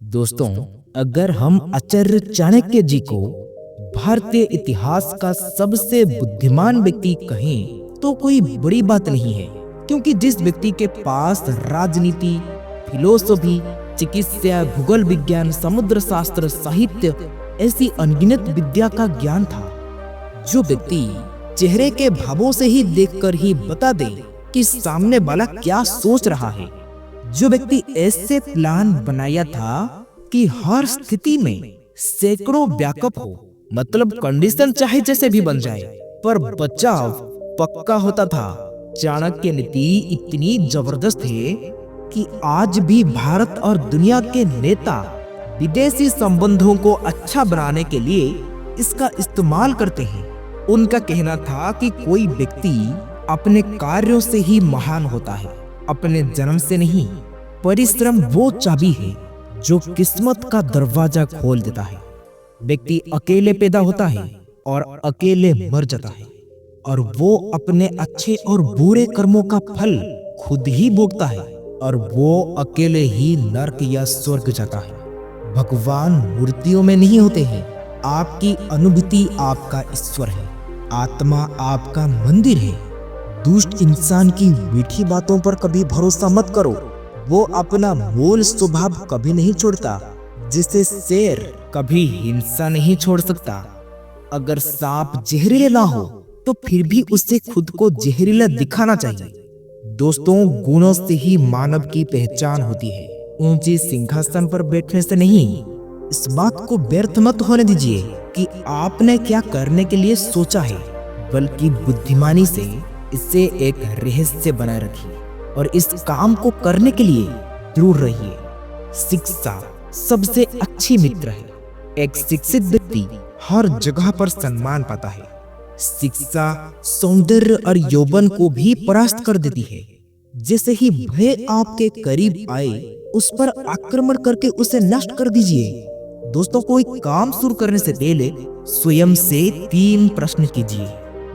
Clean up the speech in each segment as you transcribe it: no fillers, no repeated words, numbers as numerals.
दोस्तों, अगर हम आचार्य चाणक्य जी को भारतीय इतिहास का सबसे बुद्धिमान व्यक्ति कहें तो कोई बड़ी बात नहीं है, क्योंकि जिस व्यक्ति के पास राजनीति, फिलोसफी, चिकित्सा, भूगोल विज्ञान, समुद्र शास्त्र, साहित्य ऐसी अनगिनत विद्या का ज्ञान था, जो व्यक्ति चेहरे के भावों से ही देखकर ही बता दे कि सामने वाला क्या सोच रहा है, जो व्यक्ति ऐसे प्लान बनाया था कि हर स्थिति में सैकड़ों बैकअप हो, मतलब कंडीशन चाहे जैसे भी बन जाए पर बचाव पक्का होता था। चाणक्य नीति इतनी जबरदस्त है कि आज भी भारत और दुनिया के नेता विदेशी संबंधों को अच्छा बनाने के लिए इसका इस्तेमाल करते हैं। उनका कहना था कि कोई व्यक्ति अपने कार्यों से ही महान होता है, अपने जन्म से नहीं। परिश्रम वो चाबी है जो किस्मत का दरवाजा खोल देता है। व्यक्ति अकेले पैदा होता है और अकेले मर जाता है, और वो अपने अच्छे और बुरे कर्मों का फल खुद ही भोगता है, और वो अकेले ही नरक या स्वर्ग जाता है। भगवान मूर्तियों में नहीं होते हैं। आपकी अनुभूति आपका ईश्वर है, आत्मा आपका मंदिर है। दुष्ट इंसान की मीठी बातों पर कभी भरोसा मत करो, वो अपना मूल स्वभाव कभी नहीं छोड़ता। जिसे शेर कभी हिंसा नहीं छोड़ सकता। अगर सांप जहरीला ना हो तो फिर भी उससे खुद को जहरीला दिखाना चाहिए। दोस्तों, गुणों से ही मानव की पहचान होती है, ऊंचे सिंहासन पर बैठने से नहीं। इस बात को व्यर्थ मत होने दीजिए कि आपने क्या करने के लिए सोचा है, बल्कि बुद्धिमानी से इससे एक रहस्य बनाए रखिए और इस काम को करने के लिए जरूर रहिए। शिक्षा सबसे अच्छी मित्र है। एक शिक्षित व्यक्ति हर जगह पर सम्मान पाता है। शिक्षा सौंदर्य और यौवन को भी परास्त कर देती है। जैसे ही भय आपके करीब आए, उस पर आक्रमण करके उसे नष्ट कर दीजिए। दोस्तों, कोई काम शुरू करने से पहले स्वयं से 3 प्रश्न कीजिए।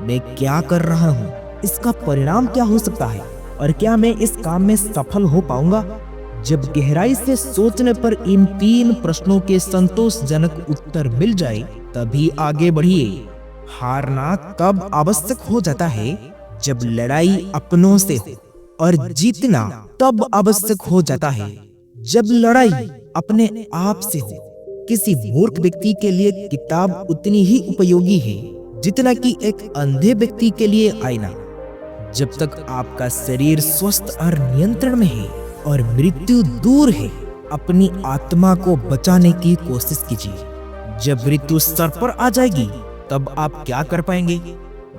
मैं क्या कर रहा हूँ? इसका परिणाम क्या हो सकता है? और क्या मैं इस काम में सफल हो पाऊंगा? जब गहराई से सोचने पर इन 3 प्रश्नों के संतोषजनक उत्तर मिल जाए, तभी आगे बढ़िए। हारना तब आवश्यक हो जाता है जब लड़ाई अपनों से हो, और जीतना तब आवश्यक हो जाता है जब लड़ाई अपने आप से हो। किसी मूर्ख व्यक्ति के लिए किताब उतनी ही उपयोगी है जितना कि एक अंधे व्यक्ति के लिए आईना। जब तक आपका शरीर स्वस्थ और नियंत्रण में है और मृत्यु दूर है, अपनी आत्मा को बचाने की कोशिश कीजिए। जब मृत्यु सर पर आ जाएगी, तब आप क्या कर पाएंगे?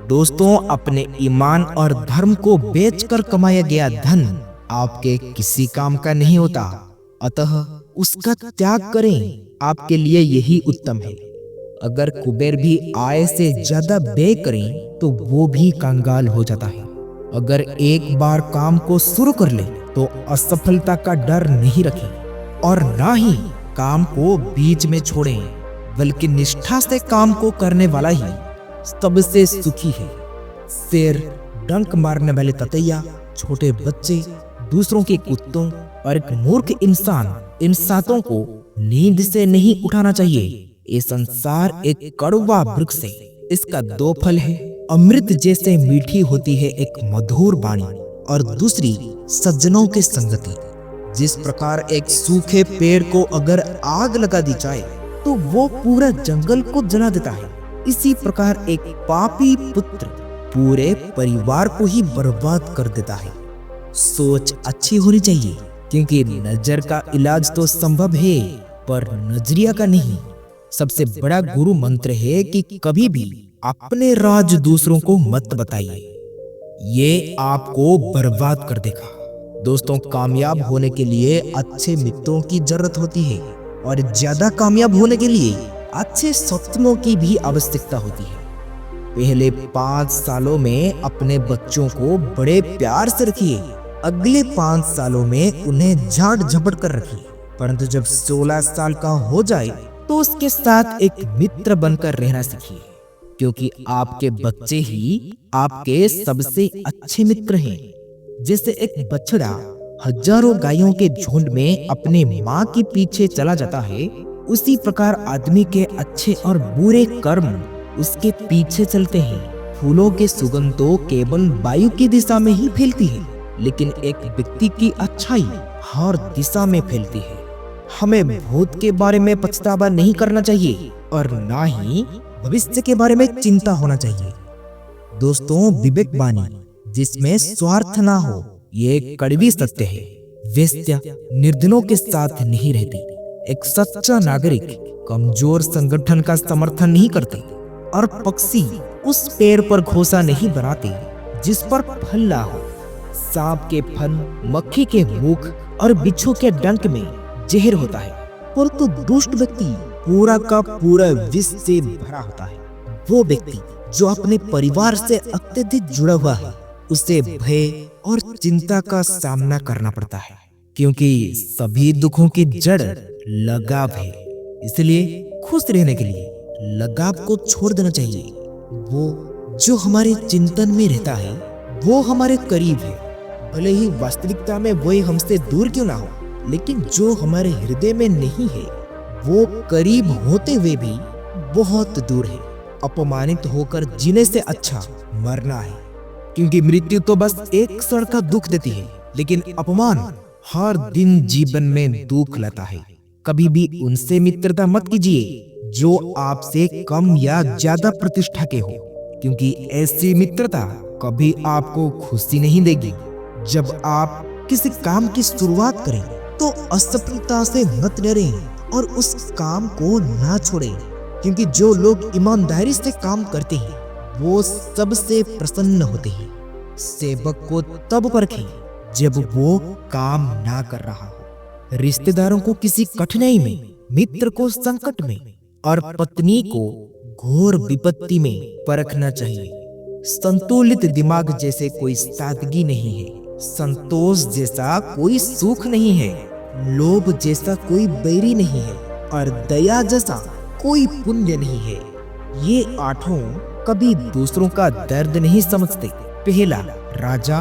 दोस्तों, अपने ईमान और धर्म को बेचकर कमाया गया धन आपके किसी काम का नहीं होता, अतः उसका त्याग करें। आपके लिए यही उत्तम है। अगर कुबेर भी आय से ज्यादा व्यय करें तो वो भी कंगाल हो जाता है। अगर एक बार काम को शुरू कर ले तो असफलता का डर नहीं रखें, और ना ही काम को बीच में छोड़ें, बल्कि निष्ठा से काम को करने वाला ही सबसे सुखी है। शेर, डंक मारने वाले ततैया, छोटे बच्चे, दूसरों के कुत्तों और एक मूर्ख इंसान, इन सातों को नींद से नहीं उठाना चाहिए। ये संसार एक कड़वा वृक्ष है। इसका 2 फल है। अमृत जैसे मीठी होती है एक मधुर वाणी, और दूसरी सज्जनों के संगति। जिस प्रकार एक सूखे पेड़ को अगर आग लगा दी जाए तो वो पूरा जंगल को जला देता है, इसी प्रकार एक पापी पुत्र पूरे परिवार को ही बर्बाद कर देता है। सोच अच्छी होनी चाहिए, क्योंकि नजर का इलाज तो संभव है, पर नजरिया का नहीं। सबसे बड़ा गुरु मंत्र है कि कभी भी अपने राज दूसरों को मत बताइए, ये आपको बर्बाद कर देगा। दोस्तों, कामयाब होने के लिए अच्छे मित्रों की जरूरत होती है, और ज्यादा कामयाब होने के लिए अच्छे शत्रुओं की भी आवश्यकता होती है। पहले 5 सालों में अपने बच्चों को बड़े प्यार से रखिए, अगले 5 सालों में उन्हें झाड़ झपट कर रखिए, परंतु जब 16 साल का हो जाए तो उसके साथ एक मित्र बनकर रहना सीखिए, क्योंकि आपके बच्चे ही आपके सबसे अच्छे मित्र हैं। जैसे एक बछड़ा हजारों गायों के झुंड में अपने माँ के पीछे चला जाता है, उसी प्रकार आदमी के अच्छे और बुरे कर्म उसके पीछे चलते हैं। फूलों के सुगंध तो केवल वायु की दिशा में ही फैलती है, लेकिन एक व्यक्ति की अच्छाई हर दिशा में फैलती है। हमें भूत के बारे में पछतावा नहीं करना चाहिए और ना ही भविष्य के बारे में चिंता होना चाहिए। दोस्तों, विवेक वाणी जिसमें स्वार्थ ना हो, ये कड़वी सत्य है। वेश्या निर्धनों के साथ नहीं रहती। एक सच्चा नागरिक कमजोर संगठन का समर्थन नहीं करते और पक्षी उस पेड़ पर घोंसा नहीं बनाते जिस पर फल ना हो। सांप के फन, मक्खी के मुख और बिच्छू के डंक में जहर होता है, परंतु दुष्ट व्यक्ति पूरा का पूरा विष से भरा होता है। वो व्यक्ति जो अपने परिवार से अत्यधिक जुड़ा हुआ है, उसे भय और चिंता का सामना करना पड़ता है, क्योंकि सभी दुखों की जड़ लगाव है। इसलिए खुश रहने के लिए लगाव को छोड़ देना चाहिए। वो जो हमारे चिंतन में रहता है वो हमारे करीब है, भले ही वास्तविकता में वो हमसे दूर क्यों ना हो, लेकिन जो हमारे हृदय में नहीं है वो करीब होते हुए भी बहुत दूर है। अपमानित होकर जीने से अच्छा मरना है, क्योंकि मृत्यु तो बस एक क्षण का दुख देती है, लेकिन अपमान हर दिन जीवन में दुख लाता है। कभी भी उनसे मित्रता मत कीजिए जो आपसे कम या ज्यादा प्रतिष्ठा के हो, क्योंकि ऐसी मित्रता कभी आपको खुशी नहीं देगी। जब आप किसी काम की शुरुआत करें तो असफलता से मत डरें और उस काम को ना छोड़ें, क्योंकि जो लोग ईमानदारी से काम करते हैं वो सबसे प्रसन्न होते हैं। सेवक को तब परखें जब वो काम ना कर रहा हो। रिश्तेदारों को किसी कठिनाई में, मित्र को संकट में और पत्नी को घोर विपत्ति में परखना चाहिए। संतुलित दिमाग जैसे कोई सादगी नहीं है, संतोष जैसा कोई सुख नहीं है, लोभ जैसा कोई बैरी नहीं है और दया जैसा कोई पुण्य नहीं है। ये आठों कभी दूसरों का दर्द नहीं समझते। पहला राजा,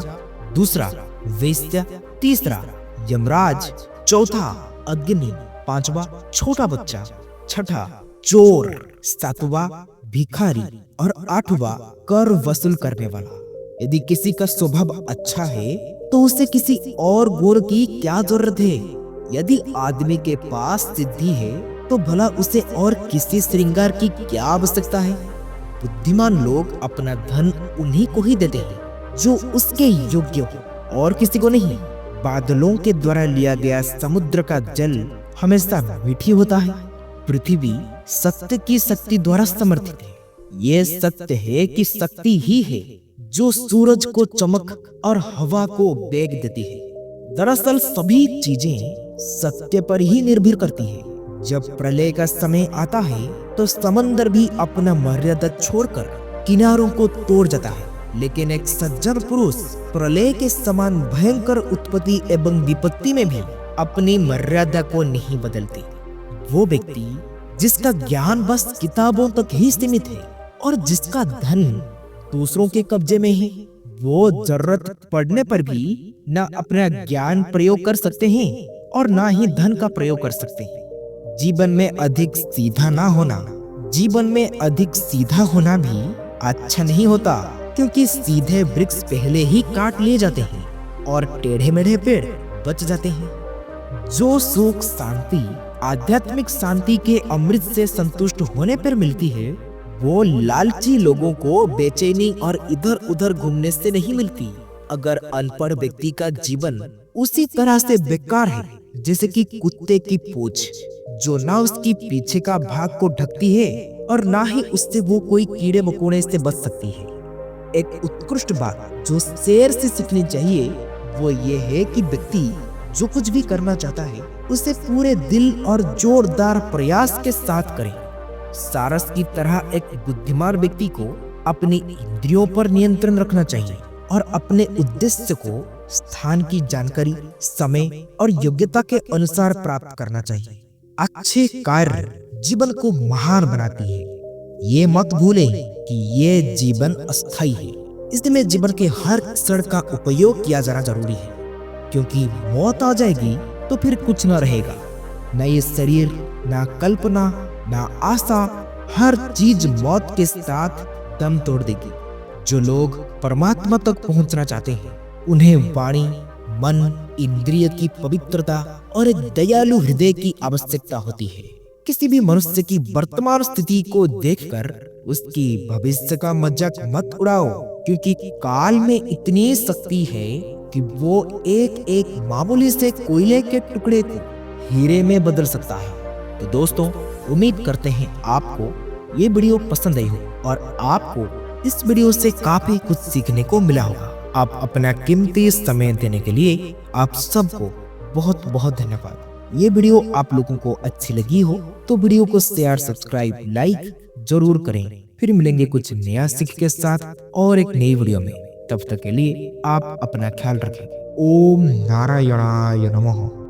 दूसरा वेश्या, तीसरा यमराज, चौथा अग्नि, पांचवा छोटा बच्चा, छठा चोर, सातवां भिखारी और आठवां कर वसूल करने वाला। यदि किसी का स्वभाव अच्छा है तो उसे किसी और गुण की क्या जरूरत है। यदि आदमी के पास सिद्धि है तो भला उसे और किसी श्रृंगार की क्या आवश्यकता है। बुद्धिमान लोग अपना धन उन्हीं को ही देते हैं जो उसके योग्य हो और किसी को नहीं। बादलों के द्वारा लिया गया समुद्र का जल हमेशा मीठी होता है। पृथ्वी सत्य की शक्ति द्वारा समर्थित है। ये सत्य है कि शक्ति ही है जो सूरज को चमक और हवा को वेग देती है। दरअसल सभी चीजें सत्य पर ही निर्भर करती है। जब प्रलय का समय आता है तो समंदर भी अपना मर्यादा छोड़कर किनारों को तोड़ जाता है, लेकिन एक सज्जन पुरुष प्रलय के समान भयंकर उत्पत्ति एवं विपत्ति में भी अपनी मर्यादा को नहीं बदलते। वो व्यक्ति जिसका ज्ञान बस किताबों तक ही सीमित है और जिसका धन दूसरों के कब्जे में है, वो जरूरत पड़ने पर भी न अपना ज्ञान प्रयोग कर सकते हैं और ना ही धन का प्रयोग कर सकते हैं। जीवन में अधिक सीधा ना होना, जीवन में अधिक सीधा होना भी अच्छा नहीं होता, क्योंकि सीधे वृक्ष पहले ही काट लिए जाते हैं और टेढ़े मेढ़े पेड़ बच जाते हैं। जो सुख शांति आध्यात्मिक शांति के अमृत से संतुष्ट होने पर मिलती है, वो लालची लोगों को बेचैनी और इधर उधर घूमने से नहीं मिलती। अगर अनपढ़ व्यक्ति का जीवन उसी तरह से बेकार है जैसे कि कुत्ते की पूंछ, जो ना उसकी पीछे का भाग को ढकती है और ना ही उससे वो कोई कीड़े मकोड़े से बच सकती है। एक उत्कृष्ट बात जो शेर से सीखनी चाहिए वो ये है कि व्यक्ति जो कुछ भी करना चाहता है उसे पूरे दिल और जोरदार प्रयास के साथ करे। सारस की तरह एक बुद्धिमान व्यक्ति को अपनी इंद्रियों पर नियंत्रण रखना चाहिए और अपने उद्देश्य को स्थान की जानकारी, समय और योग्यता के अनुसार प्राप्त करना चाहिए। अच्छे कार्य जीवन को महान बनाती है। ये मत भूलें कि ये जीवन अस्थायी है, इसमें जीवन के हर क्षण का उपयोग किया जाना जरूरी है। क्योंकि मौत आ जाएगी तो फिर कुछ ना रहेगा, न ये शरीर, ना कल्पना, ना आशा, हर चीज मौत के साथ दम तोड़ देगी। जो लोग परमात्मा तक पहुंचना चाहते हैं उन्हें वाणी, मन, इंद्रिय की पवित्रता और एक दयालु हृदय की आवश्यकता होती है। किसी भी मनुष्य की वर्तमान स्थिति को देखकर उसकी भविष्य का मजाक मत उड़ाओ, क्योंकि काल में इतनी शक्ति है कि वो एक एक मामूली से कोयले के टुकड़े को हीरे में बदल सकता है। तो दोस्तों, उम्मीद करते हैं आपको ये वीडियो पसंद आई हो और आपको इस वीडियो से काफी कुछ सीखने को मिला होगा। आप अपना कीमती समय देने के लिए आप सबको बहुत बहुत धन्यवाद। ये वीडियो आप लोगों को अच्छी लगी हो तो वीडियो को शेयर, सब्सक्राइब, लाइक जरूर करें। फिर मिलेंगे कुछ नया सीख के साथ और एक नई वीडियो में। तब तक के लिए आप अपना ख्याल रखें। ओम नारायणाय नमः।